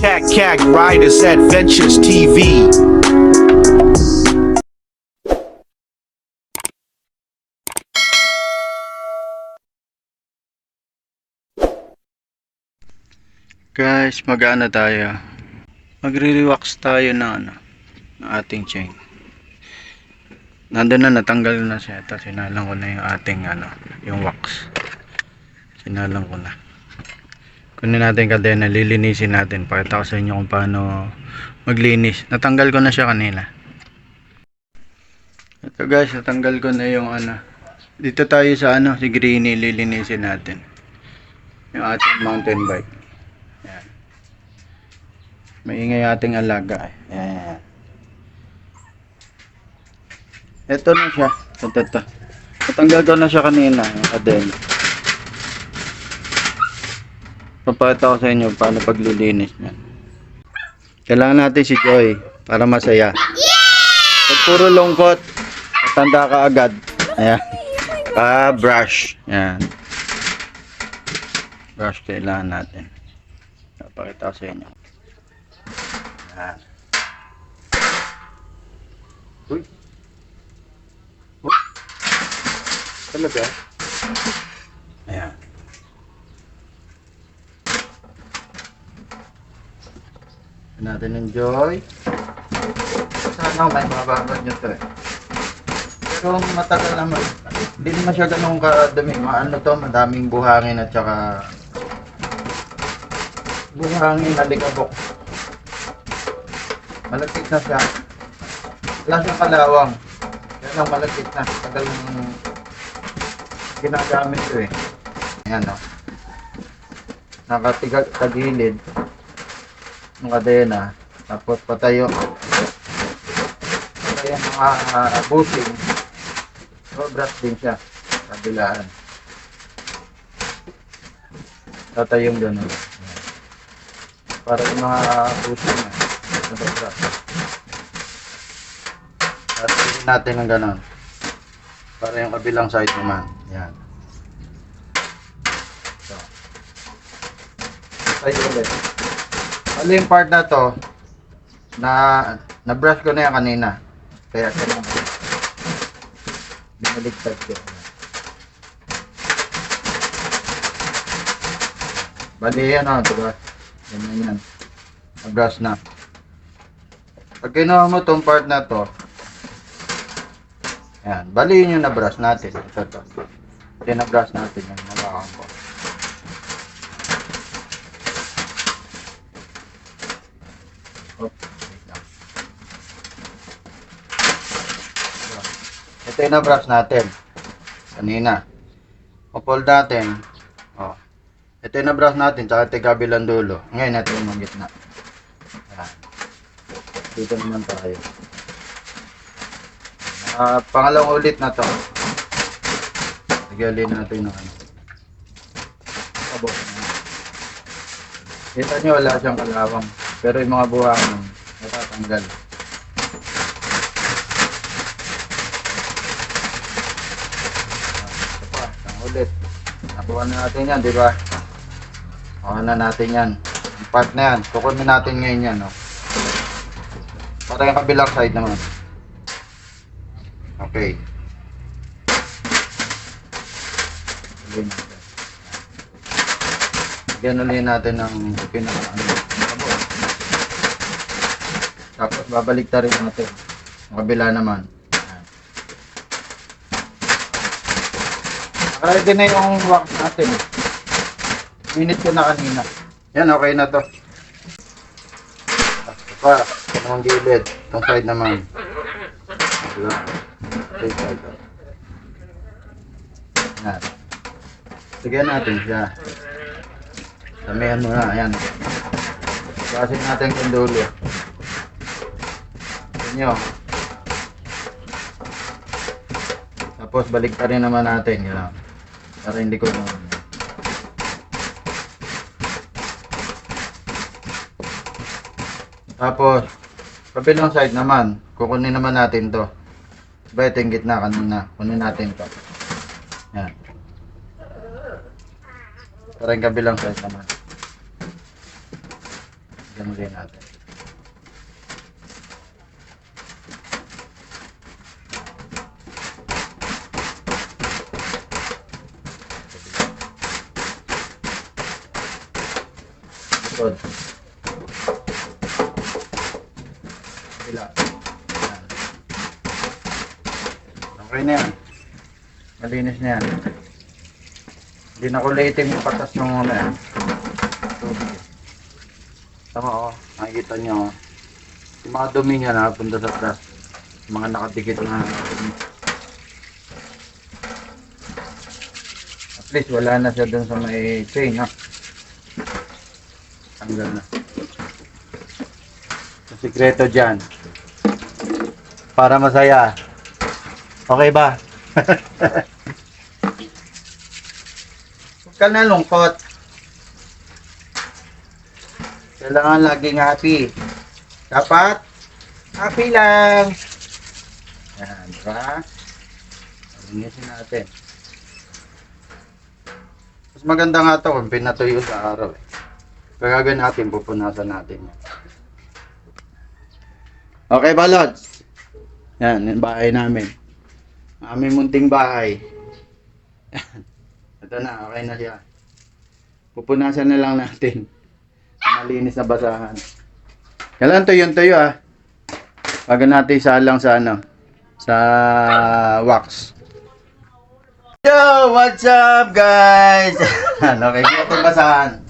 Cat Riders Adventures TV. Guys, mag-ano tayo? Magre-rewax tayo ng ating chain. Nandun na, natanggal na siya. Ito, sinalang ko na yung ating yung wax. Sinalang ko na. Kunin natin kadena, lilinisin natin. Pakita ko sa inyo kung paano maglinis. Natanggal ko na siya kanina. Ito guys, natanggal ko na yung Dito tayo sa si Greenie, lilinisin natin. Yung ating mountain bike. Ayan. Maingay ating alaga. Ayan. Ito na siya. Ito. Natanggal ko na siya kanina. Yung kadena. Papakita ko sa inyo paano paglilinis niyan. Kailangan natin si Joy para masaya. Pag puro lungkot, matanda ka agad. Ayan. Brush. Ayan. Brush kailangan natin. Papakita ko sa inyo. Ayan. Uy. Talaga? Ayan. Natin enjoy. Sana may mababad nyo to Pero matagal naman. Hindi naman siya ganun kadami. Madaming buhangin at saka buhangin alikabok. Malagkit na siya. Wala siyang kalawang. Kaya lang malagkit na. Tagal ng ginagamit ko Ayan Nakatigal sa gilid ng kadena. Tapos patayo. Kaya mga bushing. So brush din siya. Kabilaan. Tatayong ganun. Para yung mga bushing na. Brush. Tatayong natin ng ganun. Para yung kabilang side naman. Yan. So. Tayo ulit. Ano yung part na to na brush ko na yan kanina. Kaya ganun. Binaligtad ko. Bali yan diba? Ganyan yan. Na-brush na. Pag ginawa mo tong part na to, ayan, bali yun yung na-brush natin. Ito. Yung na-brush natin yung nalakan ko. Ito yung na-brush natin. Kanina. Upol natin. Ito yung na-brush natin. Tsaka ito yung kabilang dulo. Ngayon natin yung gitna. Ayan. Dito naman tayo. Pangalawang ulit na to. Nagalin natin ng abot. Kita nyo wala siyang kalawang. Pero yung mga buhangin natatanggal. Ito pa, isang ulit. Nakuha na natin yan, diba? Nakuha na natin yan. Yung part na yan. Kukunin natin ngayon yan. Para yung kabilang side naman. Okay. Ganulin natin ng tapos babalik ta rin natin ang kabila naman. Nakaready na yung wax natin. Minute ko na kanina. Yan, okay na to. Ito pa, itong gilid. Itong side naman. Yan. Sigyan natin siya. Damihan mo na. Ayan. Basin natin yung dulo. Nyo. Tapos balik rin naman natin. Yan. Para hindi ko naman. Tapos kabilang side naman. Kukunin naman natin to. Diba ito yung gitna kanina. Kunin natin to. Yan. Para yung kabilang side naman. Ganun din natin. Good. Bila. Okay na yan. Malinis na yan. Hindi na kulitin yung patas ng ano yan. Tubig. Tama o. Nakikita nyo o. Yung mga dumi niya napunta sa taas. Mga nakadikit na dumi. At least wala na siya dun sa may chain ha. Tanggal na. Ang sikreto dyan. Para masaya. Okay ba? Huwag ka na lungkot. Kailangan laging happy. Dapat happy lang. Yan, diba? Linisin natin. Mas maganda nga ito kung pinatuyo sa araw. Pagkagan natin, pupunasan natin yan. Okay ba, Lods? Yan, yung bahay namin. Aming munting bahay. Ito na, okay na siya. Pupunasan na lang natin. Malinis na basahan. Kailangan tuyo ah. Bago natin isalang sa ano, sa wax. Yo, what's up guys? Okay, ito basahan.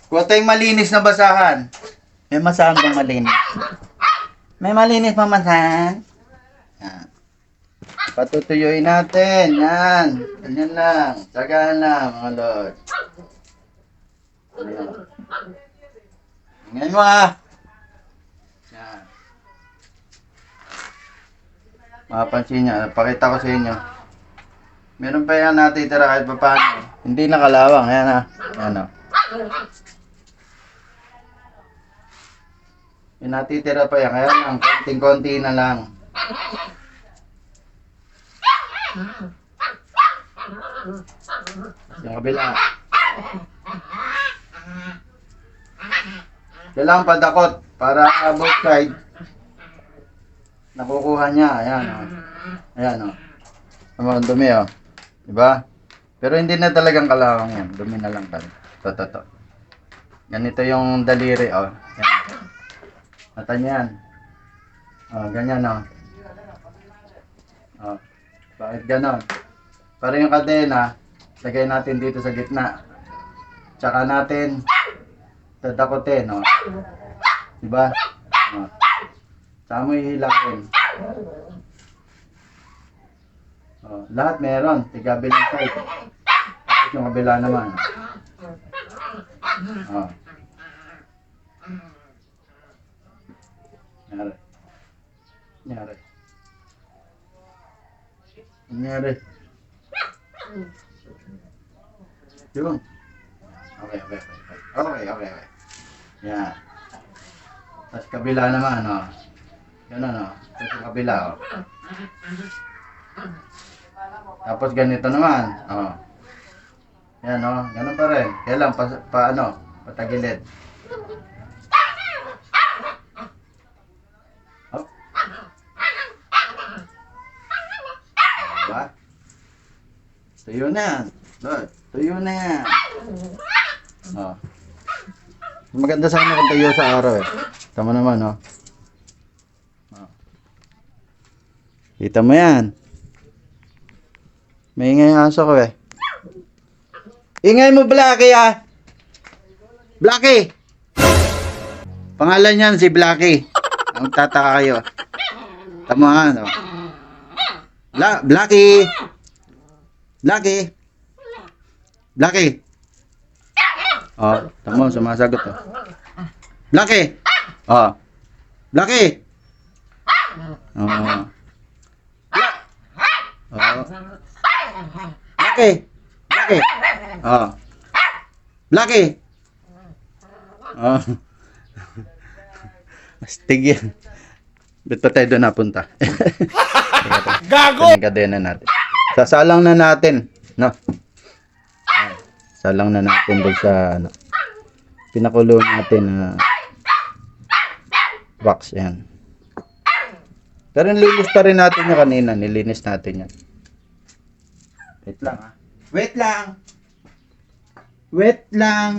Kuha tayong malinis na basahan. May masahan bang malinis? May malinis pa masahan? Yan. Patutuyuin natin. Yan. Ganyan lang. Tsagaan lang mga lord. Ayan. Ngayon mo ah. Yan. Mapapansin niya. Pakita ko sa inyo. Meron pa yan natitira kahit pa paano. Hindi nakalawang. Yan ah. Yan ah. May natitira pa yan. Kaya lang, konting-konti na lang. Yung kabila. Kailangan padakot para both side nakukuha niya. Ayan o. Ayan o. Ang dumi o. Diba? Pero hindi na talagang kalawang yan. Dumi na lang talaga. To. Ganito yung daliri o. Ayan. Mata niyan. O, ganyan o. O. Bakit ganon? Para yung kadena, lagay natin dito sa gitna. Tsaka natin dadakotin, no? Diba? No. Saka mo hihilakin. Oh, lahat meron. Tigabilang side. Tapos yung kabila naman. Oh. Nyari. Nyari. Nyari. Yun. Okay. Yan. Tapos kabila naman, o. Ganun, o. Tapos yung kabila, o. Tapos ganito naman, o. Yan, o. Ganun pa rin. Kailan, patagilid. Hop. Diba? Tuyo na yan. Look, tuyo na yan. Oh. Maganda sana kung tuyo sa araw eh. Tama naman, oh. Oh. Kita mo yan. May ingay ang aso ko eh. Ingay mo, Blackie ah! Blackie! Pangalan niyan si Blackie. Ang tataka kayo. Tama nga, no? Blackie! Blackie! Blackie! Oh, tama, sumasagot oh. Blackie! Oh. Blackie! Oh. Oh. Blackie! Blackie! Oh. Blackie! Oh. Astig yan. Ba't pa tayo doon napunta? Gago! Yung kadena natin. Sasalang na natin. No? Salang na natin doon sa ano. pinakulo natin na wax yan. Pero nilinis pa rin natin yung kanina. Nilinis natin yan. Wait lang ha. Wait lang! Wait lang!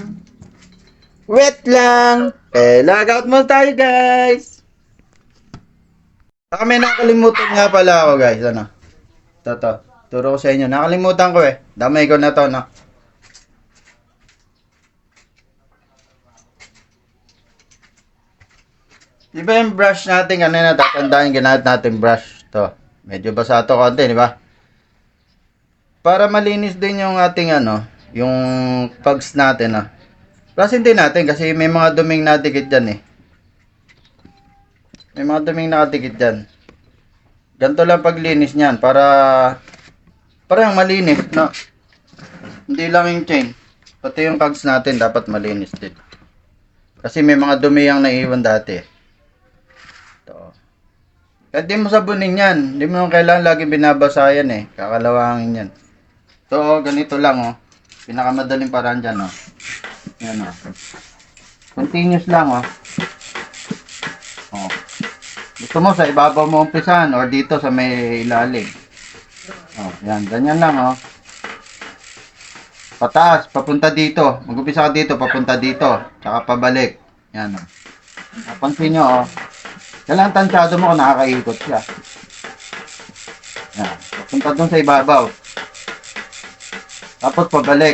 Wait lang! Log out muna tayo guys! Baka may nakalimutan nga pala ako guys. Ano? Ito. Turo ko sa inyo. Nakalimutan ko eh. Damay ko na to no. Di ba yung brush natin kanina, tatandaan ginamit natin brush to. Medyo basa to konti, di ba? Para malinis din yung ating yung pugs natin Plus hindi natin kasi may mga duming nadikit dyan eh. May mga duming nakadikit dyan. Ganito lang paglinis niyan para yung malinis, no? Hindi lang yung chain. Pati yung pugs natin dapat malinis din. Kasi may mga dumi yung naiiwan dati. Kahit di mo sabunin yan, di mo kailangan lagi binabasa yan eh. Kakalawangin yan. So, ganito lang Pinakamadaling paraan dyan Yan Continuous lang Gusto mo sa ibabaw mo umpisan or dito sa may ilalim. Yan, ganyan lang Pataas, papunta dito. Mag-upisa ka dito, papunta dito. Tsaka pabalik. Yan Napansin nyo kailangan tansyado mo kung nakakaikot siya. Yan. Papunta dun sa ibabaw. Tapos pabalik.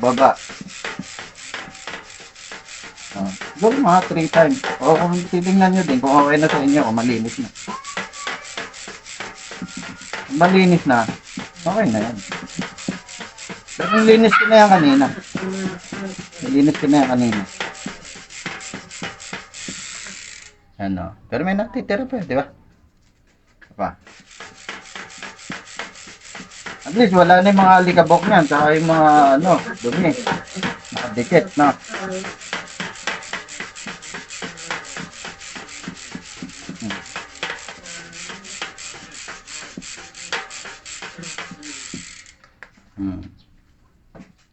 Baba. Siguro mga 3 times. O kung titingnan nyo din kung okay na sa inyo, kung malinis na. Kung malinis na, okay na yan. Pero nilinis ko na yan kanina. Pero may natitira pa, di ba? At least wala na yung mga alikabok niyan, saka yung mga dumi. Nakadikit, no?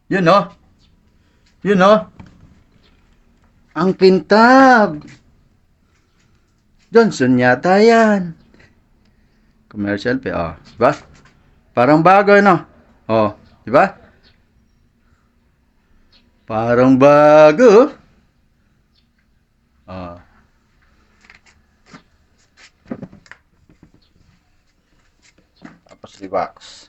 Yun ang pintab. Johnson yata yan. Commercial pa, diba? Parang bago, diba? Parang bago. Tapos i-wax.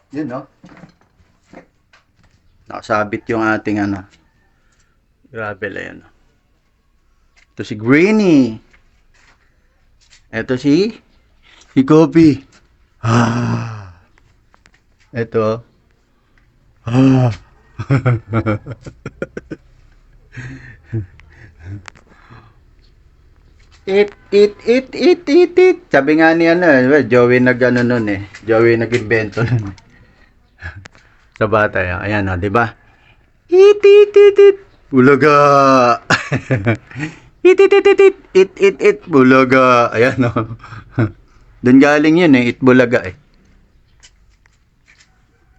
Yun, nakasabit yung ating grabe lang yan. Ito si Greeny. Ito si Kobe. Ito. It. Sabi nga ni Joey nun eh. Joey nag-invento nun. Sa bata yan. Ayan di ba? It. Bulaga. It. Bulaga. Ayan Doon galing yun eh. It bulaga eh.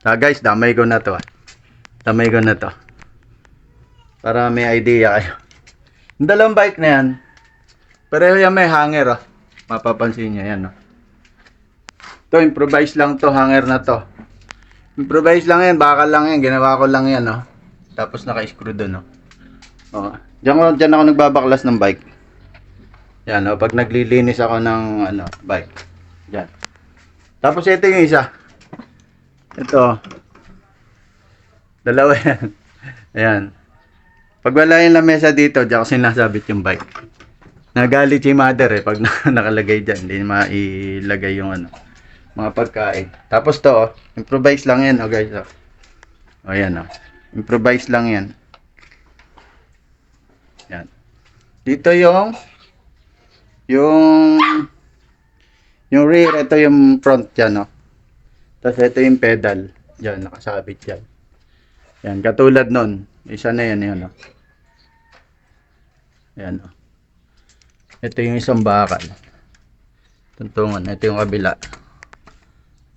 Guys, damay ko na to. Para may idea kayo. Yung dalawang bike na yan. Pareho yan may hanger Mapapansin nyo yan Ito, improvise lang to. Hanger na to. Improvise lang yan, bakal lang yan, ginawa ko lang yan Tapos naka-screw doon Diyan ako nagbabaklas ng bike. Yan pag naglilinis ako ng bike. Diyan. Tapos ito yung isa. Ito. Dalawa yan. Ayan. Pag wala yung lamesa dito, diyan ko sinasabit yung bike. Nagalit si mother pag nakalagay diyan, hindi mailagay yung mga pagkain. Tapos to, improvise lang yan, guys. Ayan, improvise lang yan. Yan. Dito yung rear, ito yung front yan, Tapos ito yung pedal. Yan, nakasabit yan. Yan, katulad nun. Isa na yan, Yan, Ito yung isang bakal. Tuntungan, ito yung kabila.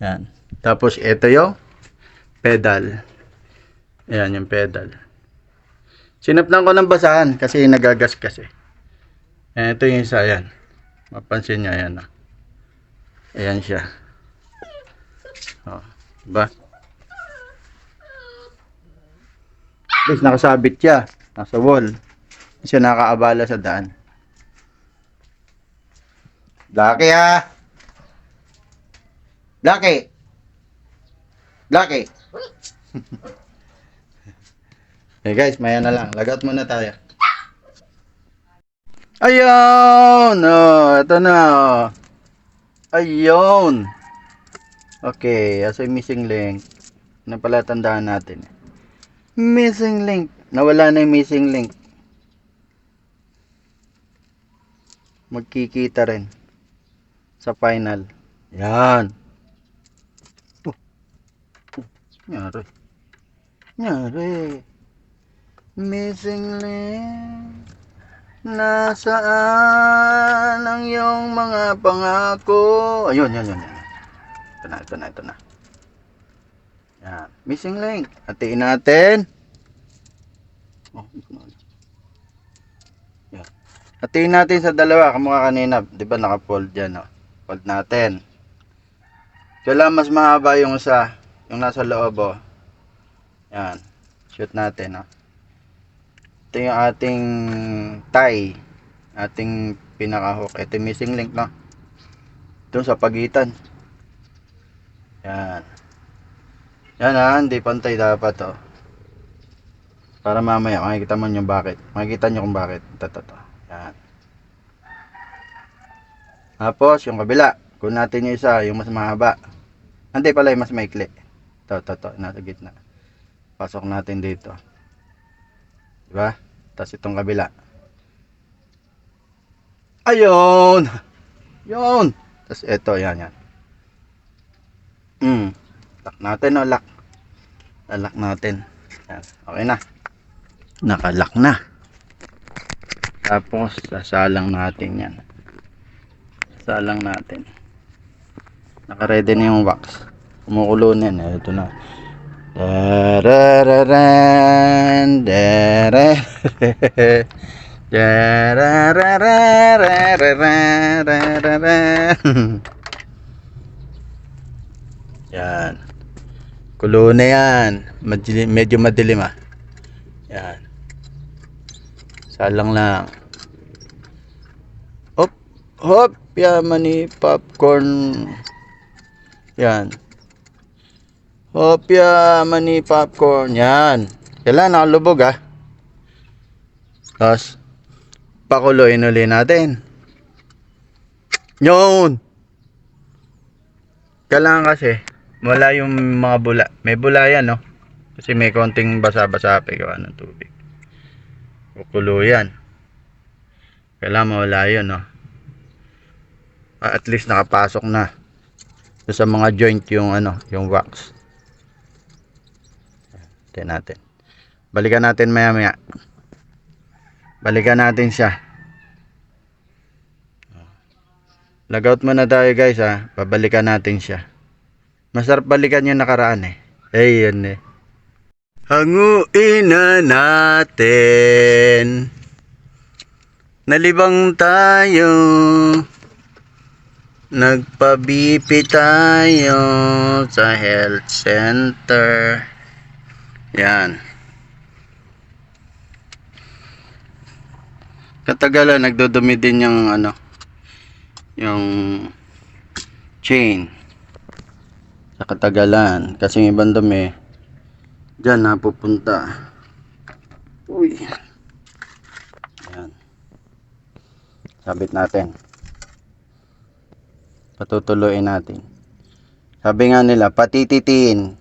Yan. Tapos ito yung pedal. Ayan yung pedal. Sinapnan ko ng basahan kasi nagagas kasi. Ayan, ito yung isa, ayan. Mapansin nyo, ayan. Ayan siya. O, diba? At least nakasabit siya. Nasa wall. Hindi siya nakaabala sa daan. Laki ha! Laki! Laki! Hey guys, maya na lang. Lagat muna tayo. Ayun! Oh, ito na. Oh. Ayun! Okay, as missing link. Ano pala tandaan natin? Missing link. Nawala na yung missing link. Magkikita rin sa final. Yan. Nyari. Nyari. Missing link. Nasaan ang iyong mga pangako? Ayun, yan. Ito na. Yan. Missing link. Hatiin natin. Oh, yan. Hatiin natin sa dalawa. Kamukha kanina. Di ba naka-fold yan? Oh. Fold natin. Kailangan mas mahaba yung isa. Yung nasa loob. Oh. Yan. Shoot natin. Oh. Ito yung ating tie. Ating pinaka-hook. Ito yung missing link. No? Ito sa pagitan. Yan. Yan ha. Hindi pantay dapat. Oh. Para mamaya makikita mo yung bakit. Makikita nyo kung bakit. Ito. Yan. Tapos yung kabila. Kung natin yung isa. Yung mas mahaba. Hindi pala yung mas maikli. Ito. Nasa gitna. Pasok natin dito. Diba? Tapos itong kabila. Ayun! Yun! Tapos ito. Yan. Lock natin o. Lock. Lock natin. Yan. Okay na. Nakalock na. Tapos sasalang natin yan. Sasalang natin. Naka-ready na yung wax. Kumukulo na yan. Ito na. Darararan, dara. Yan. Kulo na yan. Medyo madilim ah. Yan. Salang lang. Hop, yaman ni popcorn. Yan. Hopya, mani popcorn. Yan. Kailangan nakalubog ah. Tapos, pakuloyin uli natin. Yun. Kailangan kasi, wala yung mga bula. May bula yan, no? Kasi may konting basa-basa pa gawa ng tubig. Kukulo yan. Kailangan mawala yun, no? At least nakapasok na. Sa mga joint yung yung wax. Tingnan natin. Balikan natin maya. Balikan natin siya. Lagout muna tayo guys ha. Babalikan natin siya. Masarap balikan yung nakaraan eh. Ayun eh. Hanguin na natin. Nalibang tayo. Nagpa-BP tayo sa health center. Yan. Katagalan nagdudumi din yung yung chain. Sa katagalan kasi yung ibang dumi diyan napupunta. Uy. Yan. Sabit natin. Patutuloyin natin. Sabi nga nila, patititiin.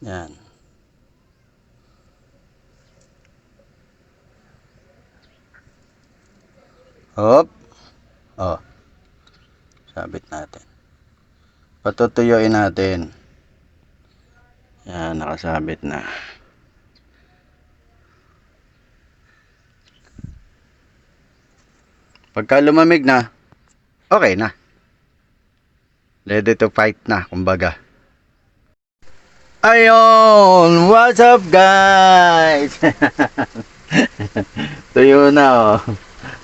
Yan. Hop. Oh. Sabit natin. Patutuyuin natin. Yan, nakasabit na. Pagka lumamig na, okay na. Ready to fight na, kumbaga. Ayun! What's up, guys? Tuyo na, oh.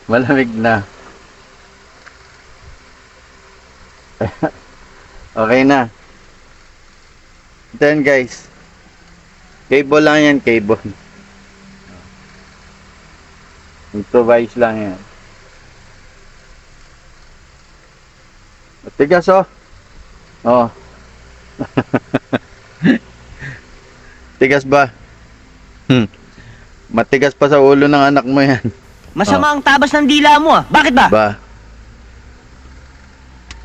Malamig na. Okay na. Then, guys. Cable lang yan, cable. Improvise lang yan. Matigas, oh. Oh. Tigas ba? Matigas pa sa ulo ng anak mo yan. Masama ang tabas ng dila mo ah. Bakit ba? Ba?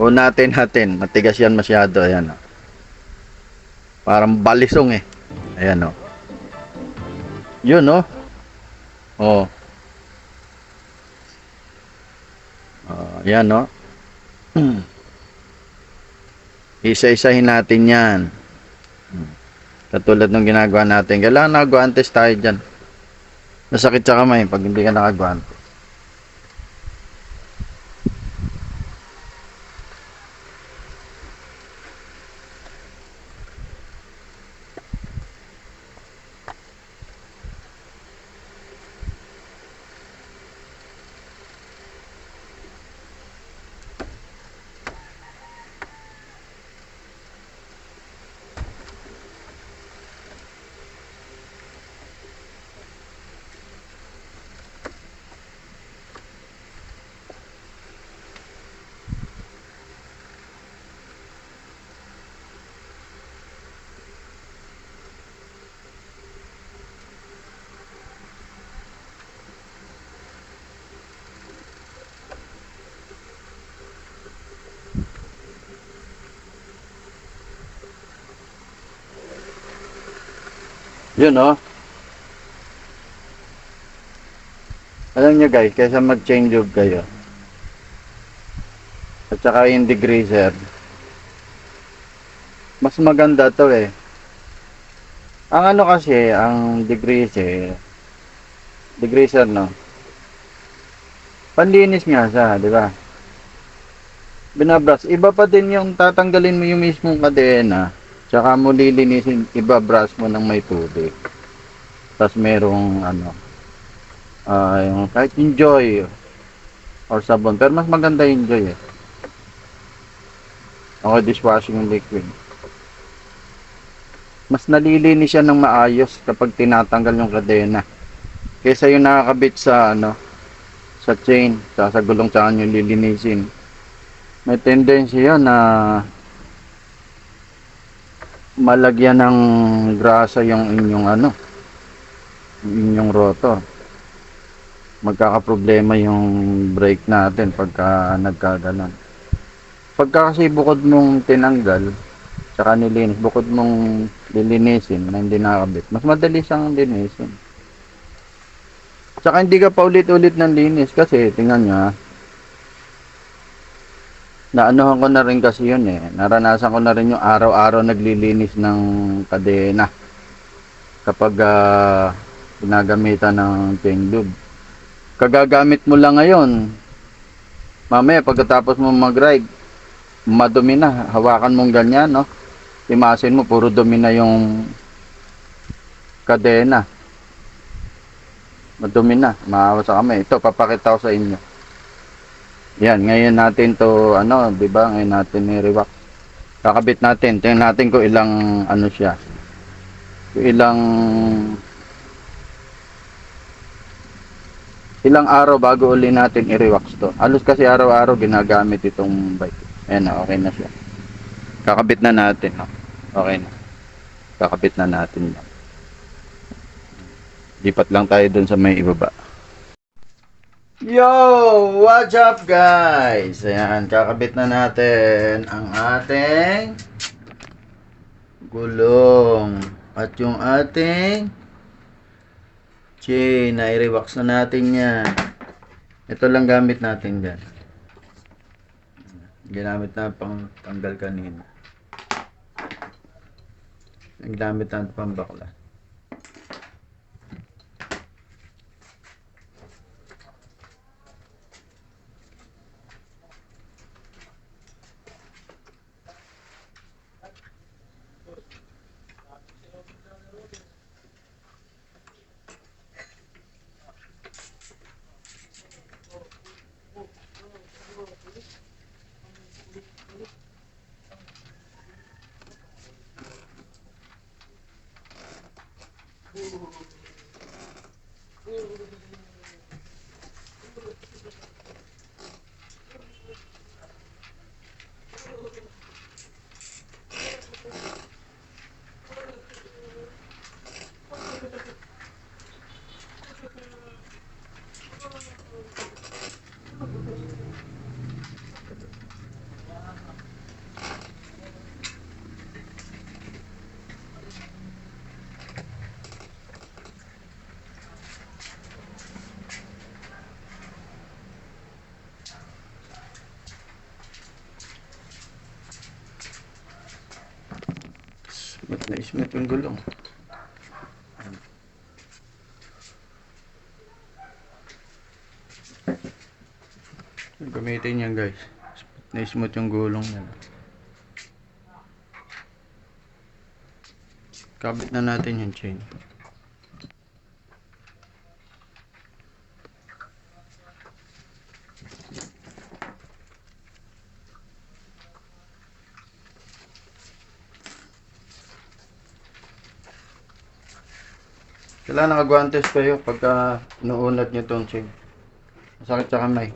Unatin natin. Matigas yan masyado. Ayan, oh. Parang balisong eh. Ayan, oh. Yun, oh. Oh. Ayan, oh. Isa-isahin natin yan. Katulad ng ginagawa natin. Kailangan nakaguantes tayo dyan. Masakit sa kamay pag hindi ka nakaguantes. Yun, oh. Alam nyo guys, kaysa mag-change job kayo at saka yung degreaser, mas maganda to eh. Ang ano kasi, ang degreaser no, panlinis nga siya, di ba? Binabrush, iba pa din yung tatanggalin mo yung mismong kadena, tsaka mo lilinisin, ibabrush mo ng may tubig. Tapos merong ano, yung kahit yung Joy or sabon, pero mas maganda yung Joy eh. O dishwashing liquid. Mas nalilinis siya ng maayos kapag tinatanggal yung kadena. Kaysa yung nakakabit sa ano, sa chain, sa gulong saan yung lilinisin. May tendency yan na malagyan ng grasa yung inyong ano, inyong rotor. Magkakaproblema yung brake natin pagka nagkaganon. Pagka kasi bukod mong tinanggal tsaka nilinis, bukod mong lilinisin na hindi nakakabit, mas madali siyang linisin. Tsaka hindi ka pa ulit-ulit ng linis kasi tingnan nyo ha, naanohan ko na rin kasi yun eh, naranasan ko na rin yung araw-araw naglilinis ng kadena kapag ginagamitan ng chain lube. Kagagamit mo lang ngayon, mamaya pagkatapos mo mag-ride, madumi na, hawakan mong ganyan, no? Imasin mo, puro dumi na yung kadena. Madumi na, maawa sa kamay. Ito, papakita ko sa inyo. Yan, ngayon natin to, ano, di ba? Ngayon natin i-rewax. Kakabit natin, tingnan natin kung ilang, ano siya. Kung ilang araw bago uli natin i-rewax to. Halos kasi araw-araw ginagamit itong bike. Ayan na, okay na siya. Kakabit na natin, no? Okay na. Kakabit na natin yan. Lipat lang tayo dun sa may ibaba. Yo! What's up guys? Ayan, kakabit na natin ang ating gulong. At yung ating chain, na-rewax na natin yan. Ito lang gamit natin dyan. Ginamit na pang tanggal kanina. Ginamit na pang bakla. Na-smooth yung gulong. Gamitin yan guys. Na-smooth yung gulong yan. Kabit na natin yung chain. Kailangan nakagwantes kayo pagka inuunat nyo tong chain. Masakit sa kamay.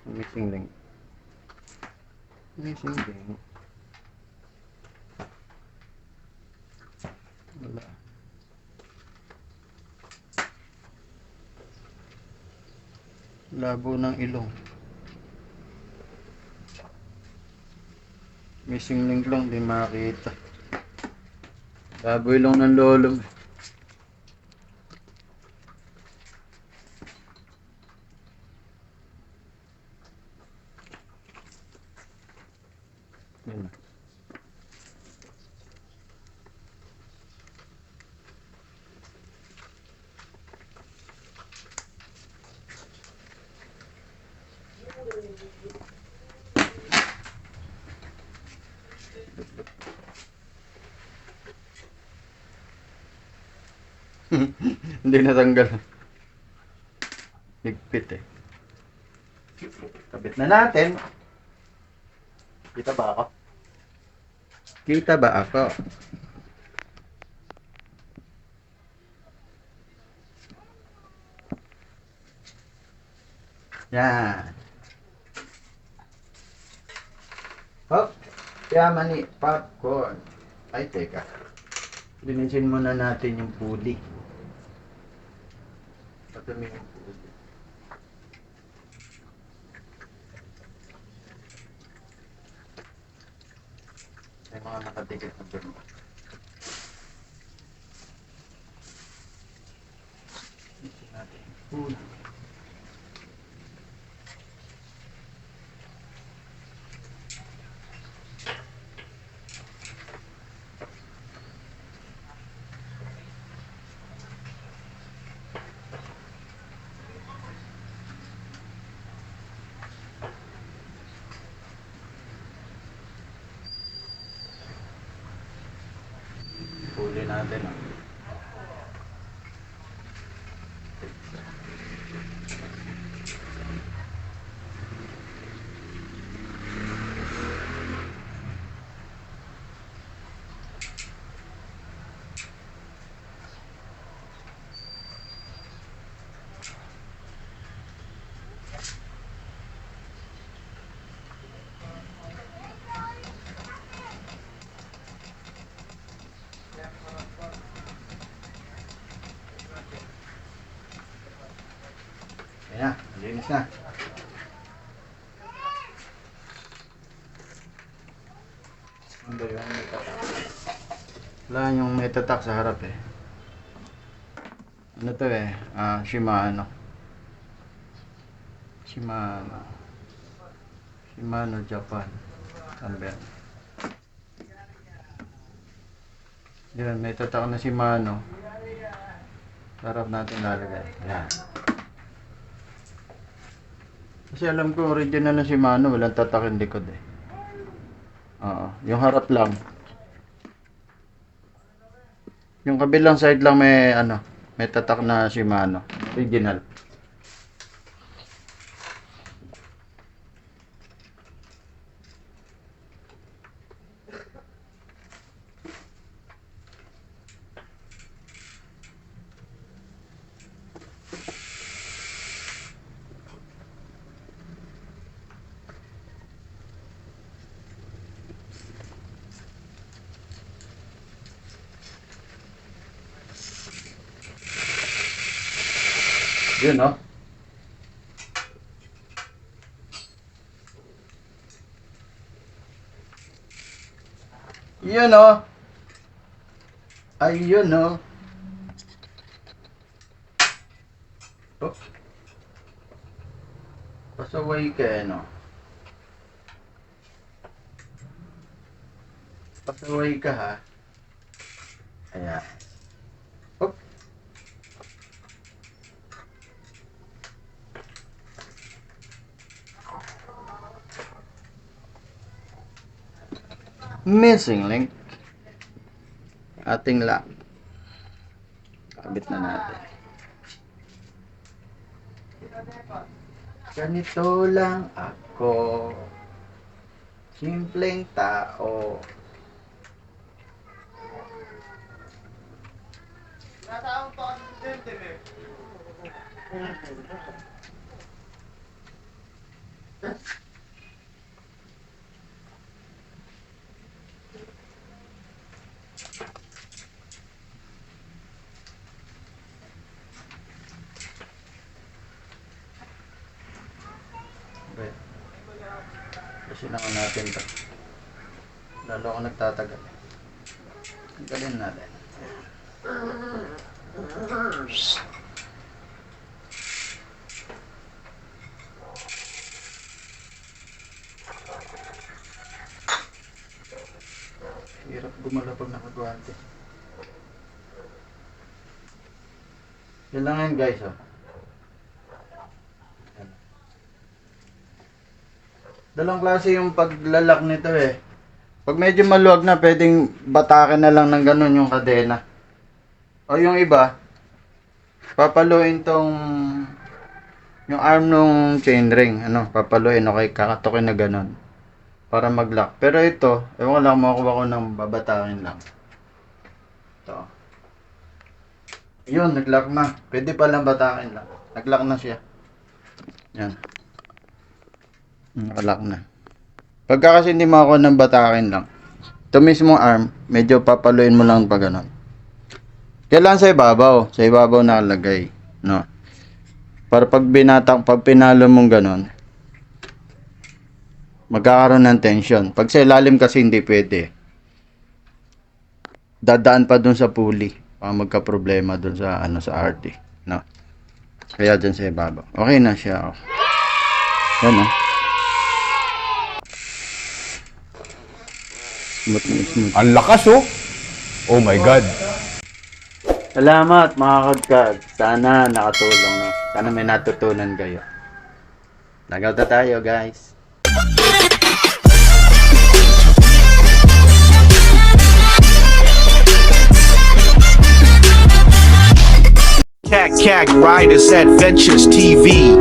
Missing link. Missing link. Wala. Labo ng ilong. Missing link lang, di makita. Labo ilong ng lolo mo. Yan. Hindi natanggal. Higpit eh. Kabit na natin. Kita ba ako? Kita ba ako? Yan. Hop. Yamani popcorn. Ay, teka. Linisin muna natin yung pulley. Patumi yung pulley. May mga nakatikit na dyan. Linisin natin yung pulley. Huli natin ah. Ayan, linis na. Ano yung may tatak? Wala yung may tatak sa harap eh. Ano to eh? Shimano. Shimano Japan. Ano ba yan? Yan, may tatak na Shimano. Sa harap natin lalagay. Ayan. Kasi alam ko original na Shimano, walang tatak yung likod eh. Oo, yung harap lang. Yung kabilang side lang may may tatak na Shimano, original. Yun, no? Yun, no? Ayun, no? Oh. Pasaway ka, no? Pasaway ka ha. Ayan. Hop. Missing link. Ating lock. Kabit na natin. Ganito lang ako. Simpleng tao. Okay. Kasi naman natin ito. Lalo ako nagtatagal. Tanggalin natin. Hirap gumala pag nakagwante. Yan lang yan guys, oh. Yan. Dalawang klase yung paglalak nito eh. Pag medyo maluwag na, pwedeng batakin na lang ng ganun yung kadena. O yung iba, papaluin tong yung arm nung chainring, ano, papaluin o kay kakatukin na ganun para mag-lock. Pero ito, ewan ko lang, makakuha ko ng babatakin lang. Ito. Yun, nag-lock na. Pwede palang batakin lang. Nag-lock na siya. Yan. Naka-lock na. Pagka kasi hindi makakuha ng batakin lang, ito mismo arm, medyo papaluin mo lang pa ganun. Kailangan sa ibabaw nakalagay, no? Para pag pinalo mong ganun, magkakaroon ng tension. Pag sa ilalim kasi hindi pwede. Dadaan pa dun sa pulley, para magka-problema dun sa sa RT, no? Kaya dyan sa ibabaw. Okay na siya, oh. Yan, oh. Smooth. Ang lakas oh. Oh my God. Salamat mga kagkag. Sana nakatulong, no? Sana may natutunan kayo. Lagaw na tayo guys. Cat Riders Adventures TV.